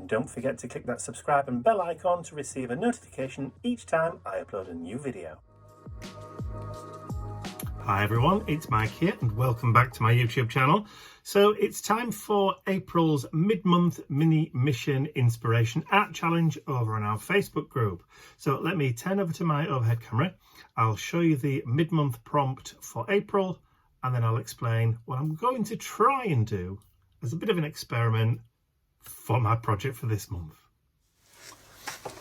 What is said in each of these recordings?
and don't forget to click that subscribe and bell icon to receive a notification each time I upload a new video. Hi everyone, it's Mike here and welcome back to my YouTube channel. So it's time for April's mid-month mini mission inspiration art challenge over on our Facebook group. So let me turn over to my overhead camera. I'll show you the mid-month prompt for April and then I'll explain what I'm going to try and do as a bit of an experiment for my project for this month.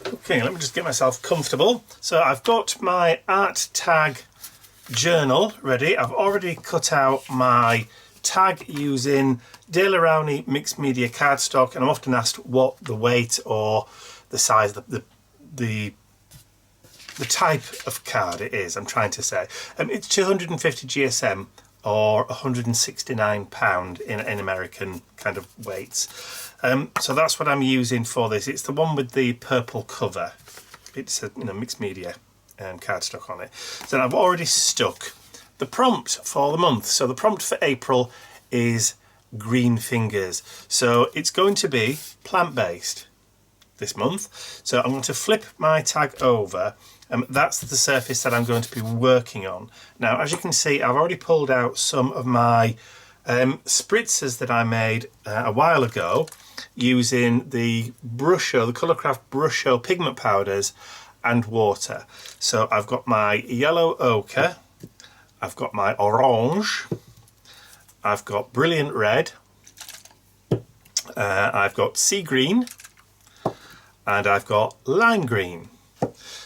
Okay, let me just get myself comfortable. So I've got my art tag journal ready. I've already cut out my tag using Deakin mixed media cardstock, and I'm often asked what the weight or the size, the type of card it is. I'm trying to say it's 250 GSM or 169 pound in American kind of weights. So that's what I'm using for this. It's the one with the purple cover. It's a mixed media cardstock on it. So I've already stuck the prompt for the month. So the prompt for April is green fingers. So it's going to be plant-based this month. So I'm going to flip my tag over. That's the surface that I'm going to be working on. Now, as you can see, I've already pulled out some of my spritzers that I made a while ago using the Brusho, the Colourcraft Brusho pigment powders and water. So I've got my yellow ochre, I've got my orange, I've got brilliant red, I've got sea green, and I've got lime green.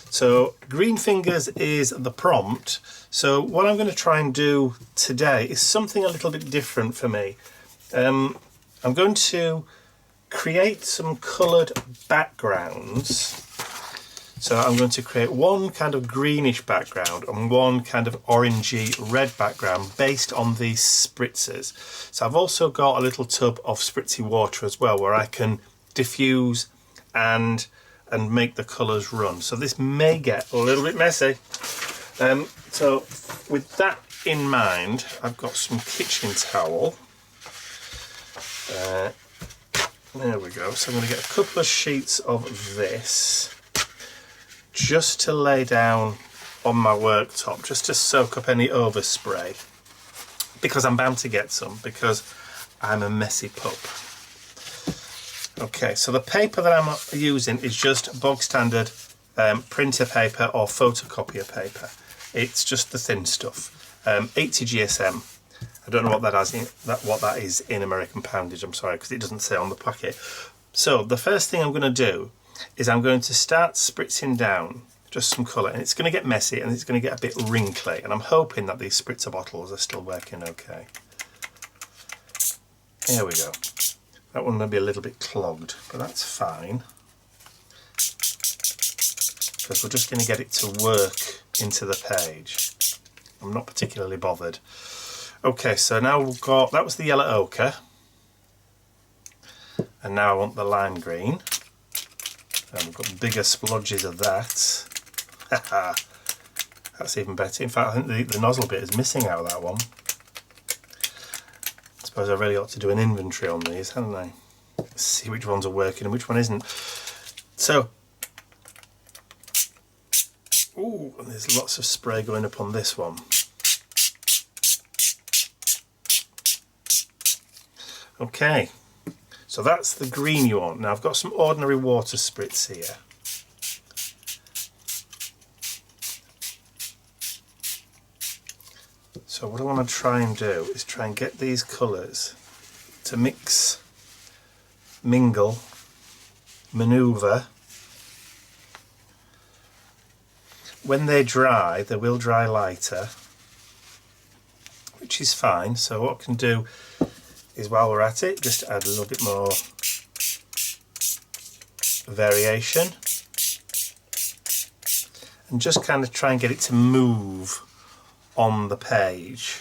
So green fingers is the prompt. So what I'm going to try and do today is something a little bit different for me. I'm going to create some coloured backgrounds. So I'm going to create one kind of greenish background and one kind of orangey red background based on these spritzers. So I've also got a little tub of spritzy water as well where I can diffuse and make the colours run. So this may get a little bit messy. So with that in mind, I've got some kitchen towel. There we go. So I'm going to get a couple of sheets of this just to lay down on my worktop, just to soak up any overspray, because I'm bound to get some, because I'm a messy pup. Okay, so the paper that I'm using is just bog standard printer paper or photocopier paper. It's just the thin stuff, 80 GSM. I don't know what that is in American poundage, I'm sorry, because it doesn't say on the packet. So the first thing I'm going to do is I'm going to start spritzing down just some colour, and it's going to get messy and it's going to get a bit wrinkly, and I'm hoping that these spritzer bottles are still working okay. Here we go. That one may be a little bit clogged, but that's fine, because we're just going to get it to work into the page. I'm not particularly bothered. Okay, so now we've got, that was the yellow ochre, and now I want the lime green. And we've got bigger splodges of that. That's even better. In fact, I think the nozzle bit is missing out of that one. I suppose I really ought to do an inventory on these, hadn't I? Let's see which ones are working and which one isn't. So, ooh, and there's lots of spray going up on this one. Okay. So that's the green you want. Now I've got some ordinary water spritz here. So what I want to try and do is try and get these colours to mix, mingle, manoeuvre. When they dry, they will dry lighter, which is fine. So what I can do is, while we're at it, just add a little bit more variation and just kind of try and get it to move on the page.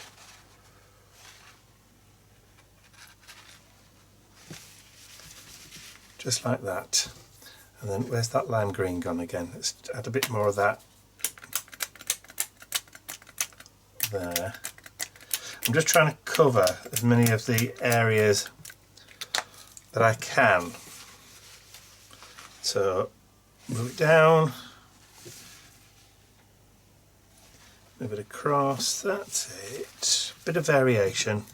Just like that. And then where's that lime green gone again? Let's add a bit more of that there. I'm just trying to cover as many of the areas that I can. So move it down, move it across, that's it. Bit of variation.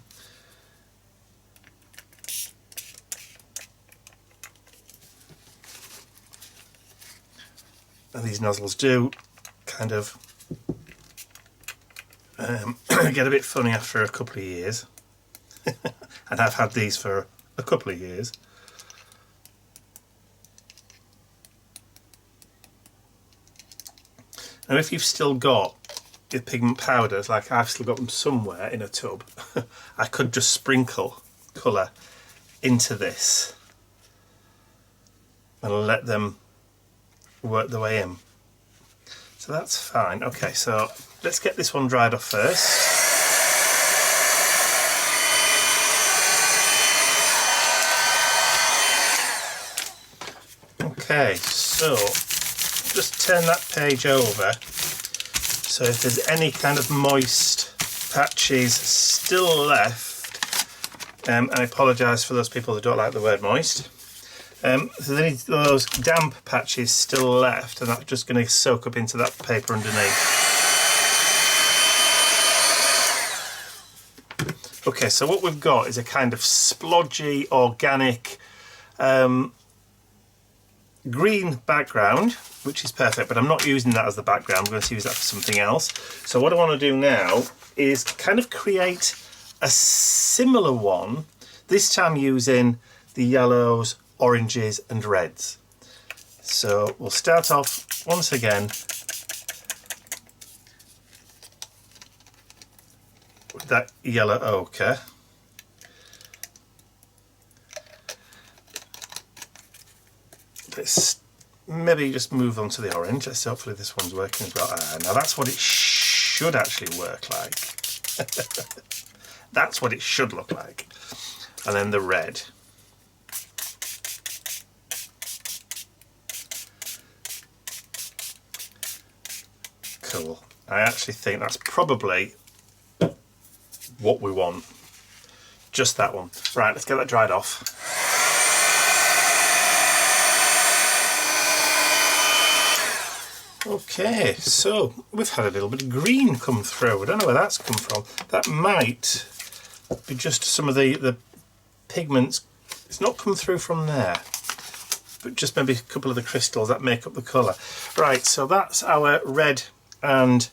And these nozzles do kind of get a bit funny after a couple of years. And I've had these for a couple of years. Now if you've still got your pigment powders, like I've still got them somewhere in a tub, I could just sprinkle colour into this and let them work their way in. So that's fine. Okay, so let's get this one dried off first. Okay, so just turn that page over. So if there's any kind of moist patches still left, I apologise for those people that don't like the word moist. If there's any of those damp patches still left, and that's just going to soak up into that paper underneath. Okay, so what we've got is a kind of splodgy, organic, green background, which is perfect, but I'm not using that as the background. I'm going to use that for something else. So what I want to do now is kind of create a similar one, this time using the yellows, oranges and reds. So we'll start off once again with that yellow ochre. Let's maybe just move on to the orange. Let's see, hopefully this one's working as well. Now that's what it should actually work like. That's what it should look like. And then the red. Cool. I actually think that's probably what we want. Just that one. Right, let's get that dried off. Okay, so we've had a little bit of green come through. I don't know where that's come from. That might be just some of the pigments. It's not come through from there, but just maybe a couple of the crystals that make up the colour. Right, so that's our red and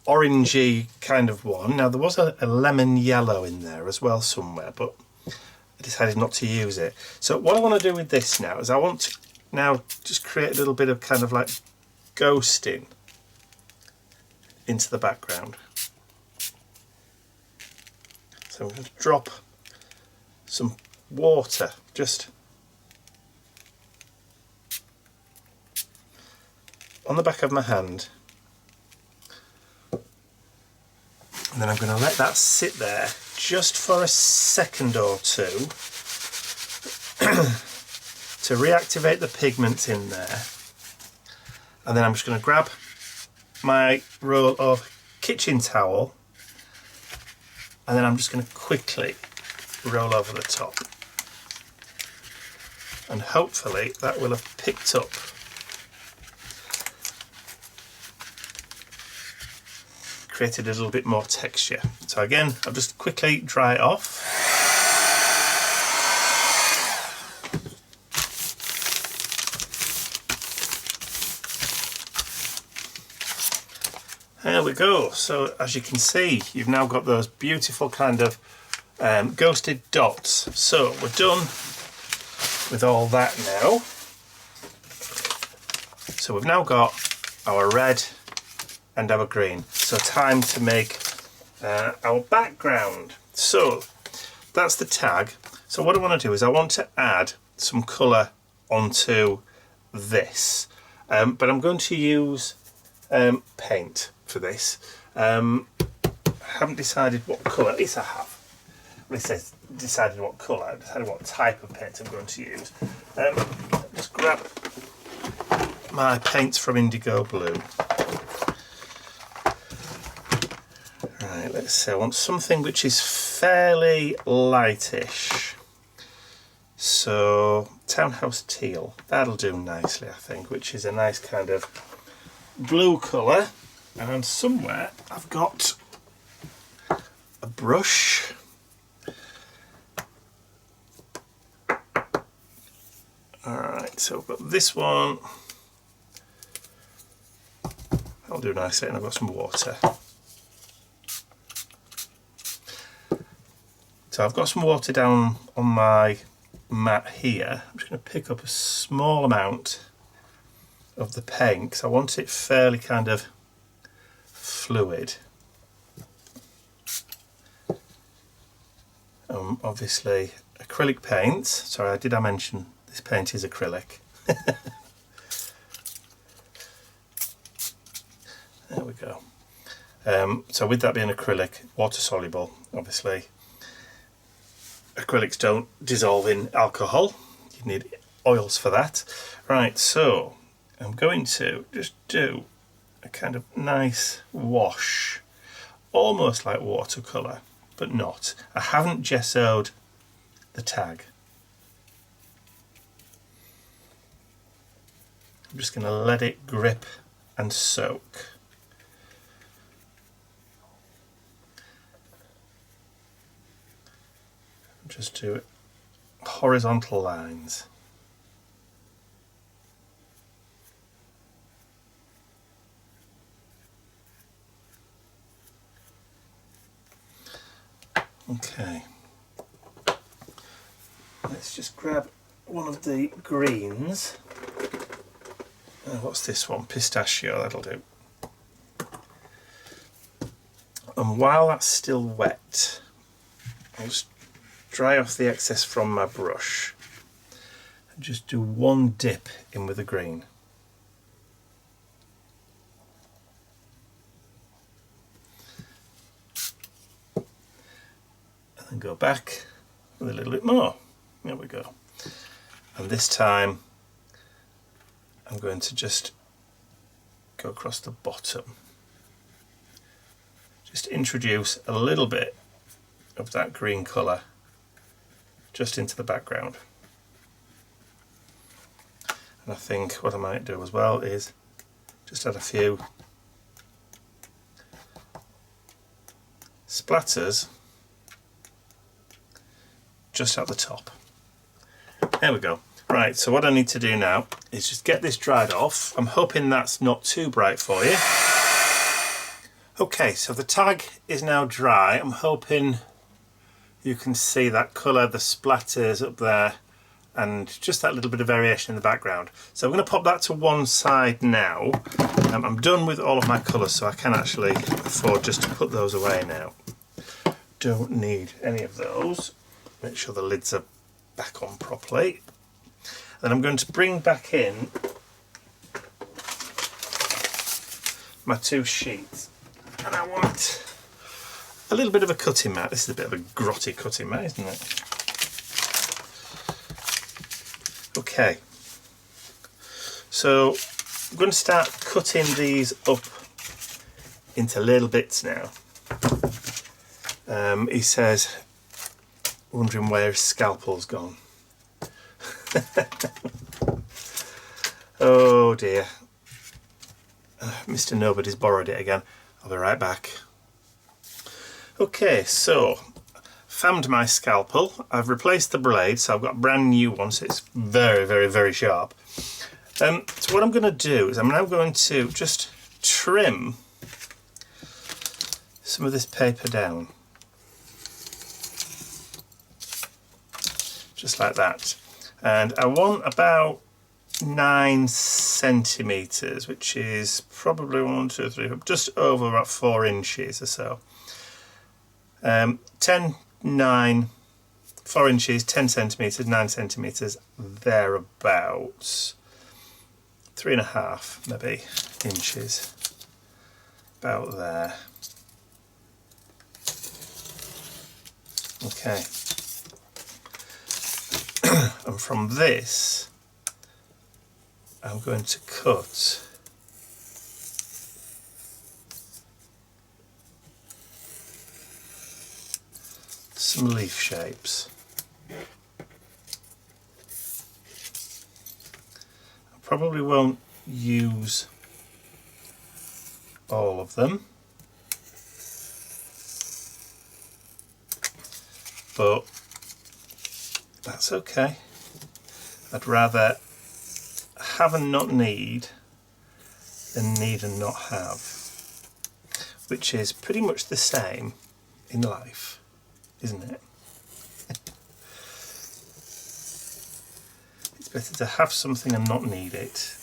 orangey kind of one. Now there was a lemon yellow in there as well somewhere, but I decided not to use it. So what I want to do with this now is I want to now just create a little bit of kind of like ghosting into the background. So I'm going to drop some water just on the back of my hand, and then I'm going to let that sit there just for a second or two to reactivate the pigments in there. And then I'm just going to grab my roll of kitchen towel, and then I'm just going to quickly roll over the top, and hopefully that will have picked up created a little bit more texture. So again, I'll just quickly dry it off. There we go. So as you can see, you've now got those beautiful kind of ghosted dots. So we're done with all that now. So we've now got our red and our green. So time to make our background. So that's the tag. So what I want to do is I want to add some colour onto this, but I'm going to use paint for this. I haven't decided what colour. At least I have. At least I decided what colour. I decided what type of paint I'm going to use. Just grab my paints from Indigo Blue. Right, let's see. I want something which is fairly lightish. So Townhouse Teal. That'll do nicely, I think, which is a nice kind of blue colour. And somewhere I've got a brush. Alright, so I've got this one. That'll do nicely, and I've got some water. So I've got some water down on my mat here. I'm just going to pick up a small amount of the paint because I want it fairly kind of fluid. Obviously acrylic paint. Sorry, did I mention this paint is acrylic? There we go. So with that being acrylic, water soluble, obviously. Acrylics don't dissolve in alcohol. You need oils for that. Right, so I'm going to just do a kind of nice wash, almost like watercolour, but not. I haven't gessoed the tag. I'm just going to let it grip and soak. Just do horizontal lines. Okay. Let's just grab one of the greens. What's this one? Pistachio, that'll do. And while that's still wet, I'll just dry off the excess from my brush and just do one dip in with the green. And then go back with a little bit more. There we go. And this time I'm going to just go across the bottom. Just introduce a little bit of that green colour just into the background. And I think what I might do as well is just add a few splatters just at the top. There we go. Right, so what I need to do now is just get this dried off. I'm hoping that's not too bright for you. Okay, so the tag is now dry. I'm hoping you can see that colour, the splatters up there, and just that little bit of variation in the background. So I'm going to pop that to one side now. I'm done with all of my colours, so I can actually afford just to put those away now. Don't need any of those. Make sure the lids are back on properly. Then I'm going to bring back in my two sheets. And I want a little bit of a cutting mat. This is a bit of a grotty cutting mat, isn't it? Okay. So I'm going to start cutting these up into little bits now. He says, wondering where his scalpel's gone. Oh dear. Mr. Nobody's borrowed it again. I'll be right back. Okay, so found my scalpel. I've replaced the blade, so I've got a brand new one, so it's very, very, very sharp. So what I'm going to do is I'm now going to just trim some of this paper down. Just like that. And I want about 9 centimetres, which is probably 1, 2, 3, just over about 4 inches or so. 10, 9, 4 inches, 10 centimetres, 9 centimetres, thereabouts. 3.5 maybe inches, about there. Okay. And from this I'm going to cut some leaf shapes. probably won't use all of them, but that's okay. I'd rather have and not need than need and not have, which is pretty much the same in life, isn't it? It's better to have something and not need it,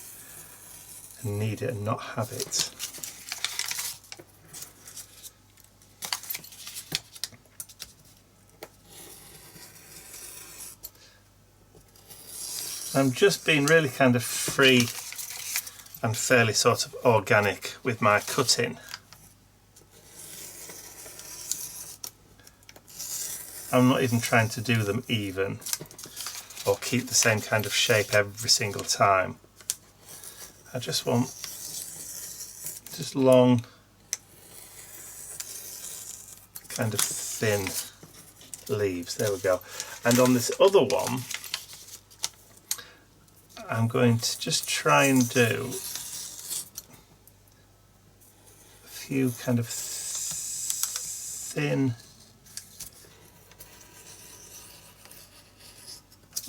and need it and not have it. I'm just being really kind of free and fairly sort of organic with my cutting. I'm not even trying to do them even or keep the same kind of shape every single time. I just want just long, kind of thin leaves. There we go. And on this other one, I'm going to just try and do a few kind of thin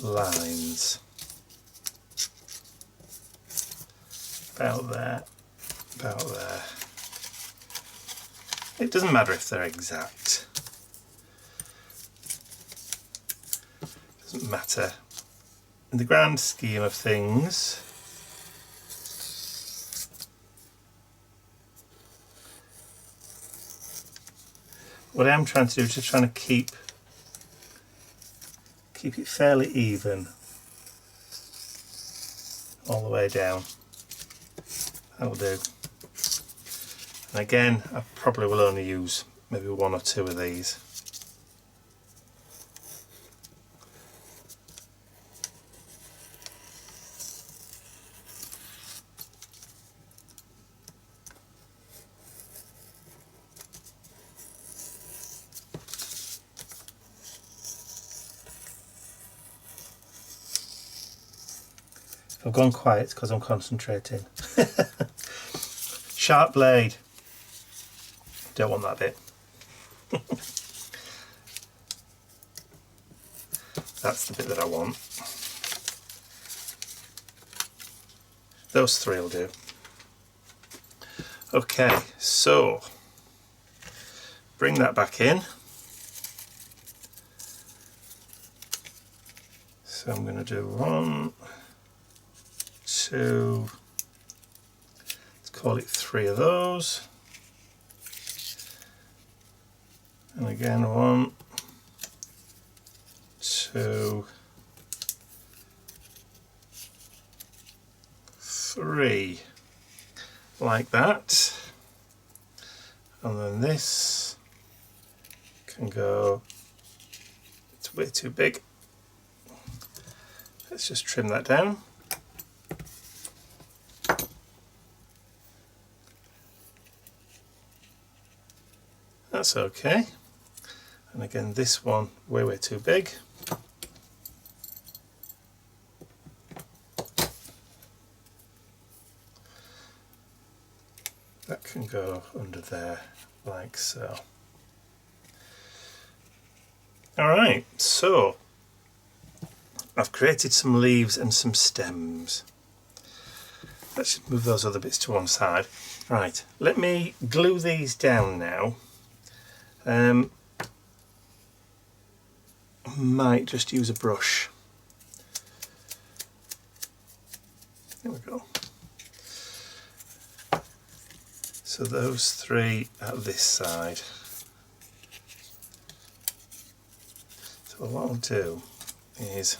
lines. About there, about there. It doesn't matter if they're exact. Doesn't matter. In the grand scheme of things, what I am trying to do is just trying to keep it fairly even all the way down. That'll do. And again, I probably will only use maybe one or two of these. If I've gone quiet, it's because I'm concentrating. Sharp blade. Don't want that bit. That's the bit that I want. Those three will do. Okay, so bring that back in. So I'm going to do 1, 2, let's call it 3 of those. And again 1, 2, 3, like that. And then this can go, it's way too big. Let's just trim that down. That's okay. And again, this one way too big. That can go under there like so. Alright, so I've created some leaves and some stems. Let's just move those other bits to one side. Right, let me glue these down now. Might just use a brush. There we go. So those 3 at this side. So what I'll do is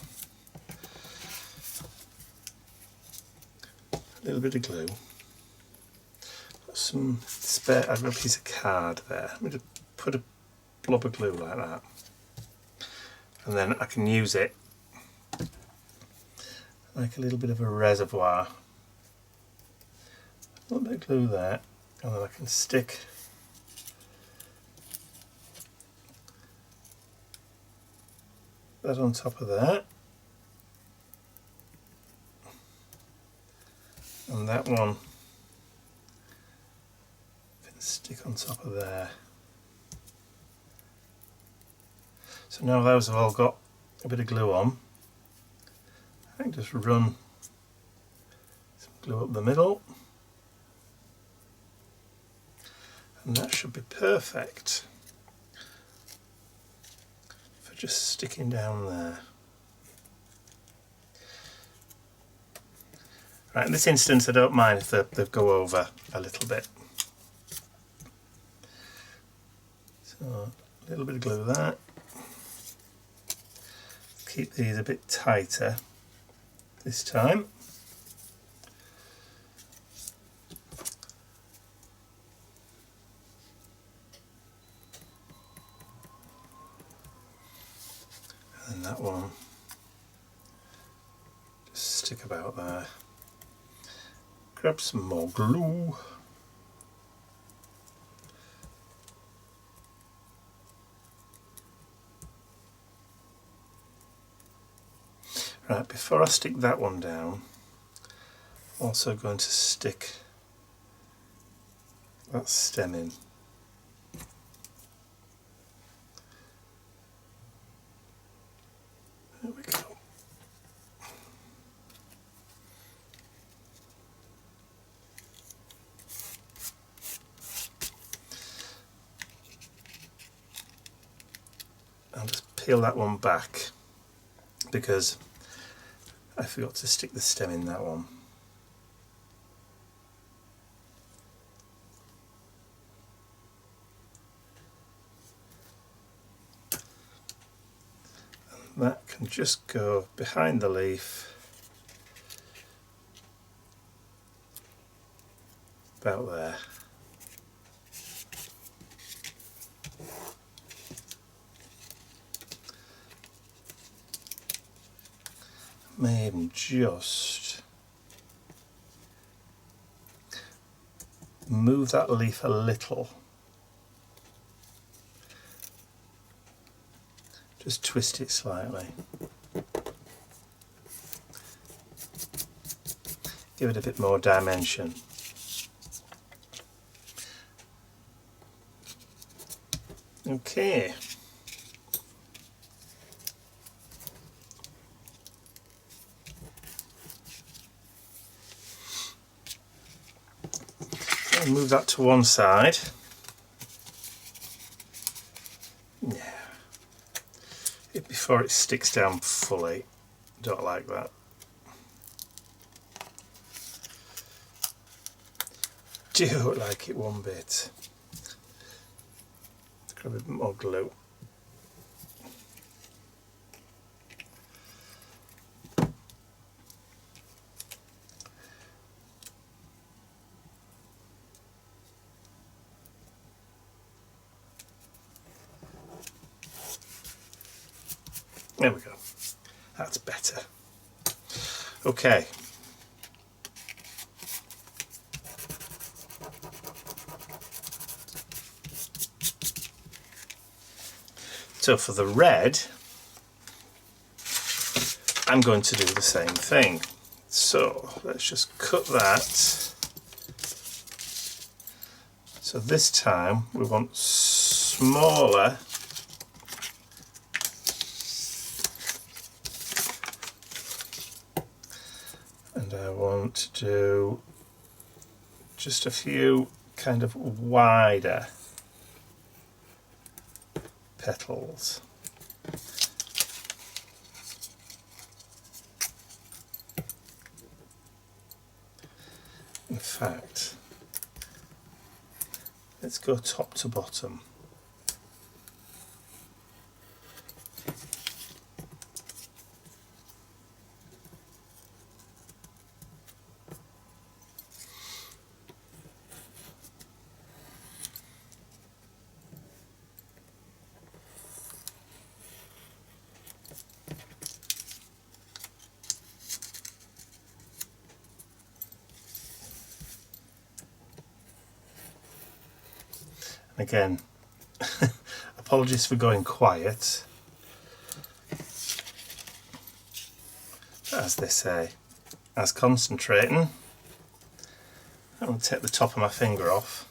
a little bit of glue. Got some spare, I've got a piece of card there. Let me just put a blob of glue like that. And then I can use it like a little bit of a reservoir. A little bit of glue there, and then I can stick that on top of that. and that one can stick on top of there. So now those have all got a bit of glue on, I can just run some glue up the middle, and that should be perfect for just sticking down there. Right, in this instance I don't mind if they go over a little bit. So a little bit of glue there. Keep these a bit tighter this time. And that one just stick about there. Grab some more glue. Right, before I stick that one down, I'm also going to stick that stem in. There we go. I'll just peel that one back because I forgot to stick the stem in that one. And that can just go behind the leaf, about there. May even just move that leaf a little. Just twist it slightly. Give it a bit more dimension. Okay. Move that to one side. Yeah. Before it sticks down fully. Don't like that. Don't like it one bit. Grab a bit more glue. There we go. That's better. Okay. So for the red, I'm going to do the same thing. So let's just cut that. So this time we want smaller and I want to do just a few kind of wider petals. In fact, let's go top to bottom. Again, apologies for going quiet, as they say, as concentrating going to take the top of my finger off.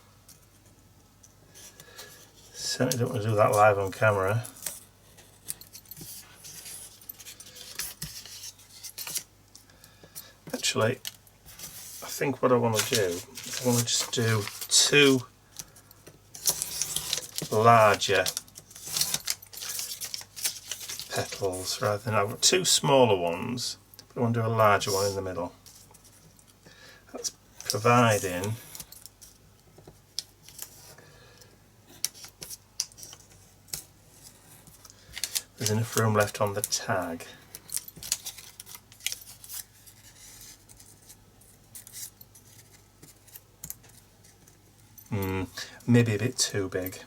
Certainly don't want to do that live on camera. Actually, I think what I want to do is I want to just do 2 larger petals rather than, I've got 2 smaller ones, but I want to do a larger one in the middle. That's providing there's enough room left on the tag. Maybe a bit too big.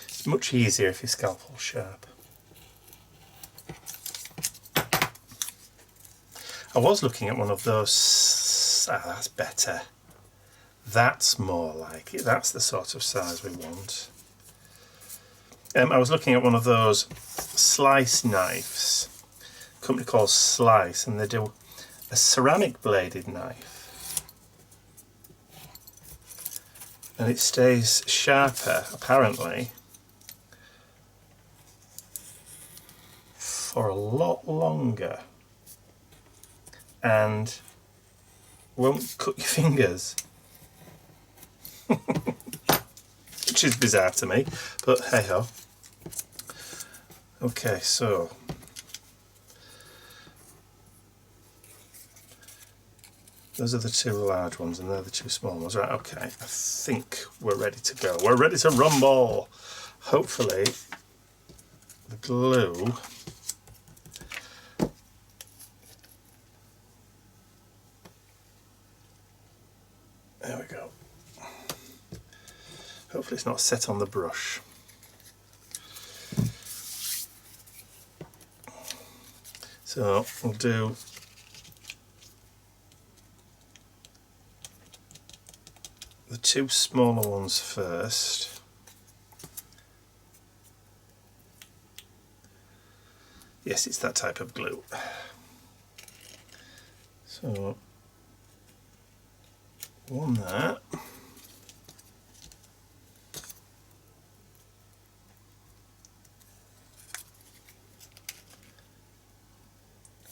It's much easier if your scalpel's sharp. I was looking at one of those. That's better. That's more like it. That's the sort of size we want. I was looking at one of those slice knives, a company called Slice, and they do a ceramic bladed knife. And it stays sharper, apparently, for a lot longer and won't cut your fingers. Which is bizarre to me, but hey ho. Okay, so those are the 2 large ones and they're the 2 small ones, right? Okay, I think we're ready to go. We're ready to rumble. Hopefully the glue there we go. Hopefully it's not set on the brush. So we'll do the 2 smaller ones first. Yes, it's that type of glue. So one there.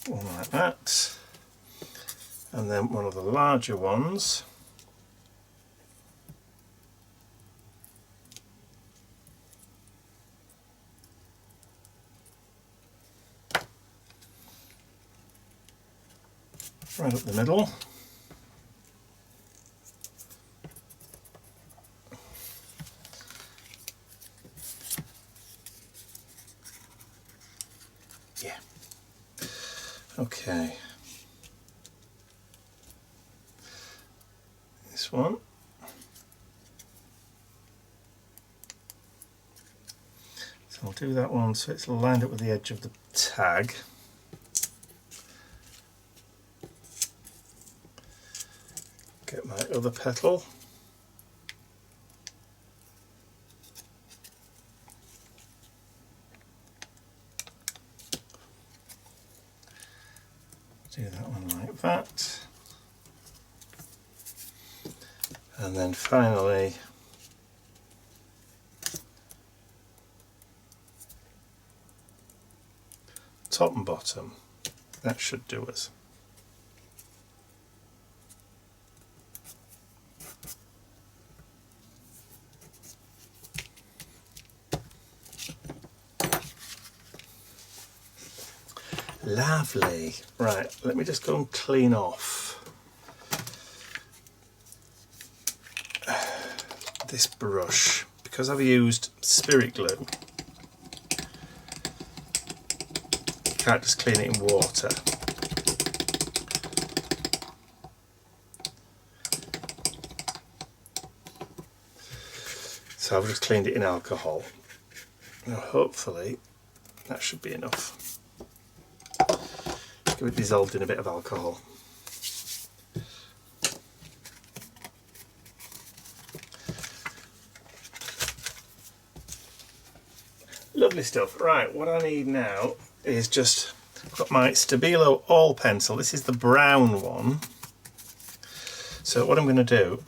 One like that, and then one of the larger ones. Right up the middle. Yeah. Okay, this one, so I'll do that one so it's lined up with the edge of the tag. Get my other petal. Do that one like that, and then finally top and bottom. That should do us. Lovely. Right, let me just go and clean off this brush because I've used spirit glue. You can't just clean it in water. So I've just cleaned it in alcohol. Now hopefully that should be enough. Give it dissolved in a bit of alcohol. Lovely stuff. Right, what I need now is just, I've got my Stabilo All pencil. This is the brown one. So what I'm going to do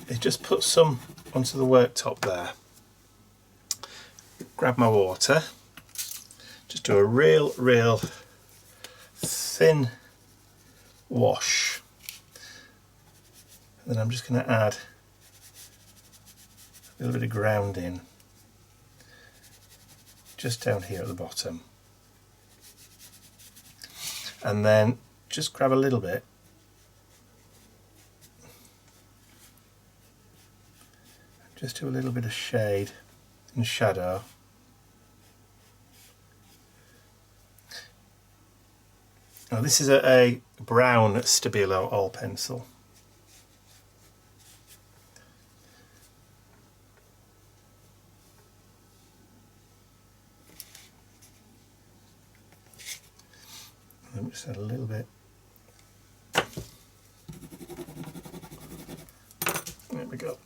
is just put some onto the worktop there. Grab my water. Just do a real thin wash. And then I'm just going to add a little bit of grounding just down here at the bottom. And then just grab a little bit just do a little bit of shade and shadow. Now this is a brown Stabilo All pencil. Let me just add a little bit. There we go.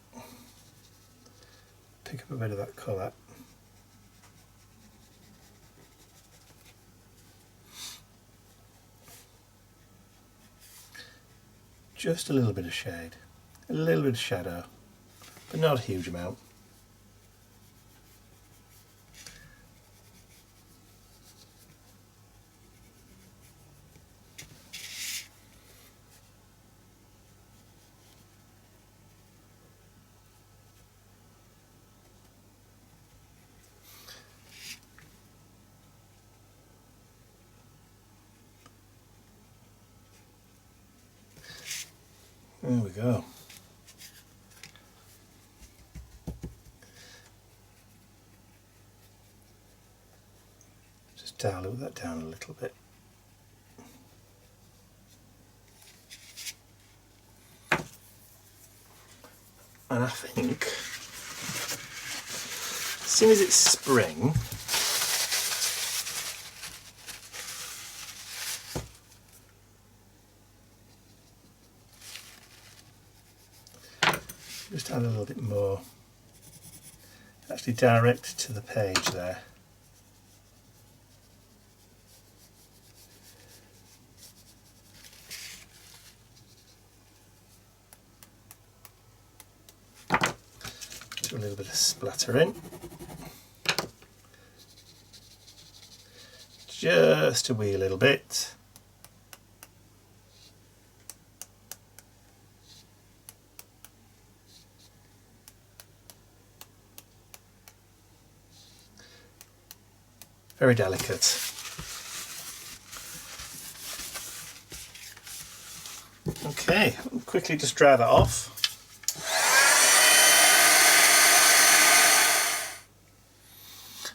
Pick up a bit of that colour. Just a little bit of shade, a little bit of shadow, but not a huge amount. There we go. Just dilute that down a little bit. And I think as soon as it's spring, just add a little bit more, actually direct to the page there. Do a little bit of splatter in. Just a wee little bit. Very delicate. Okay, I'll quickly just dry that off.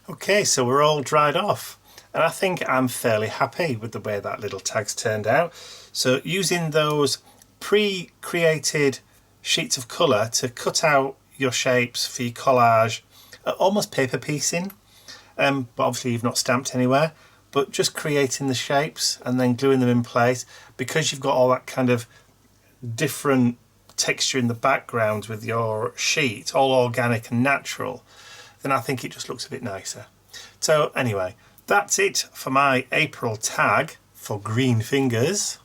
Okay, so we're all dried off, and I think I'm fairly happy with the way that little tag's turned out. So using those pre-created sheets of colour to cut out your shapes for your collage, almost paper piecing. But obviously you've not stamped anywhere, but just creating the shapes and then gluing them in place, because you've got all that kind of different texture in the background with your sheet, all organic and natural, then I think it just looks a bit nicer. So anyway, that's it for my April tag for green fingers.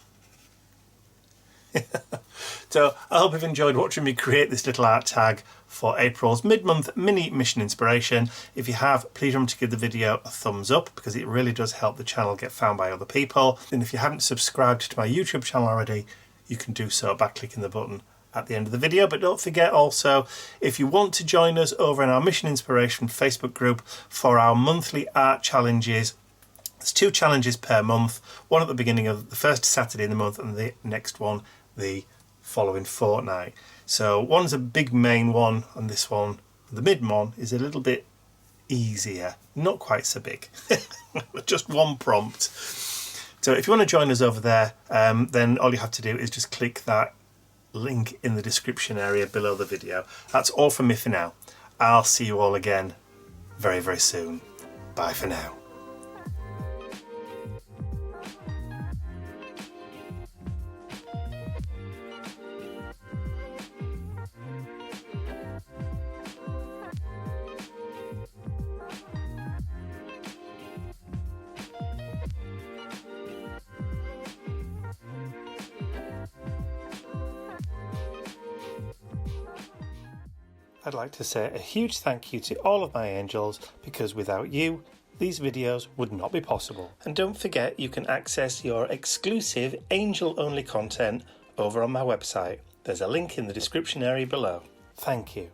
So I hope you've enjoyed watching me create this little art tag for April's mid-month mini mission inspiration. If you have, please remember to give the video a thumbs up, because it really does help the channel get found by other people. And if you haven't subscribed to my YouTube channel already, you can do so by clicking the button at the end of the video. But don't forget also, if you want to join us over in our Mission Inspiration Facebook group for our monthly art challenges, there's 2 challenges per month, one at the beginning of the first Saturday in the month and the next one the following fortnight. So one's a big main one, and this one, the mid one, is a little bit easier, not quite so big. Just one prompt. So if you want to join us over there, then all you have to do is just click that link in the description area below the video. That's all from me for now. I'll see you all again very, very soon. Bye for now. I'd like to say a huge thank you to all of my angels, because without you, these videos would not be possible. And don't forget, you can access your exclusive angel-only content over on my website. There's a link in the description area below. Thank you.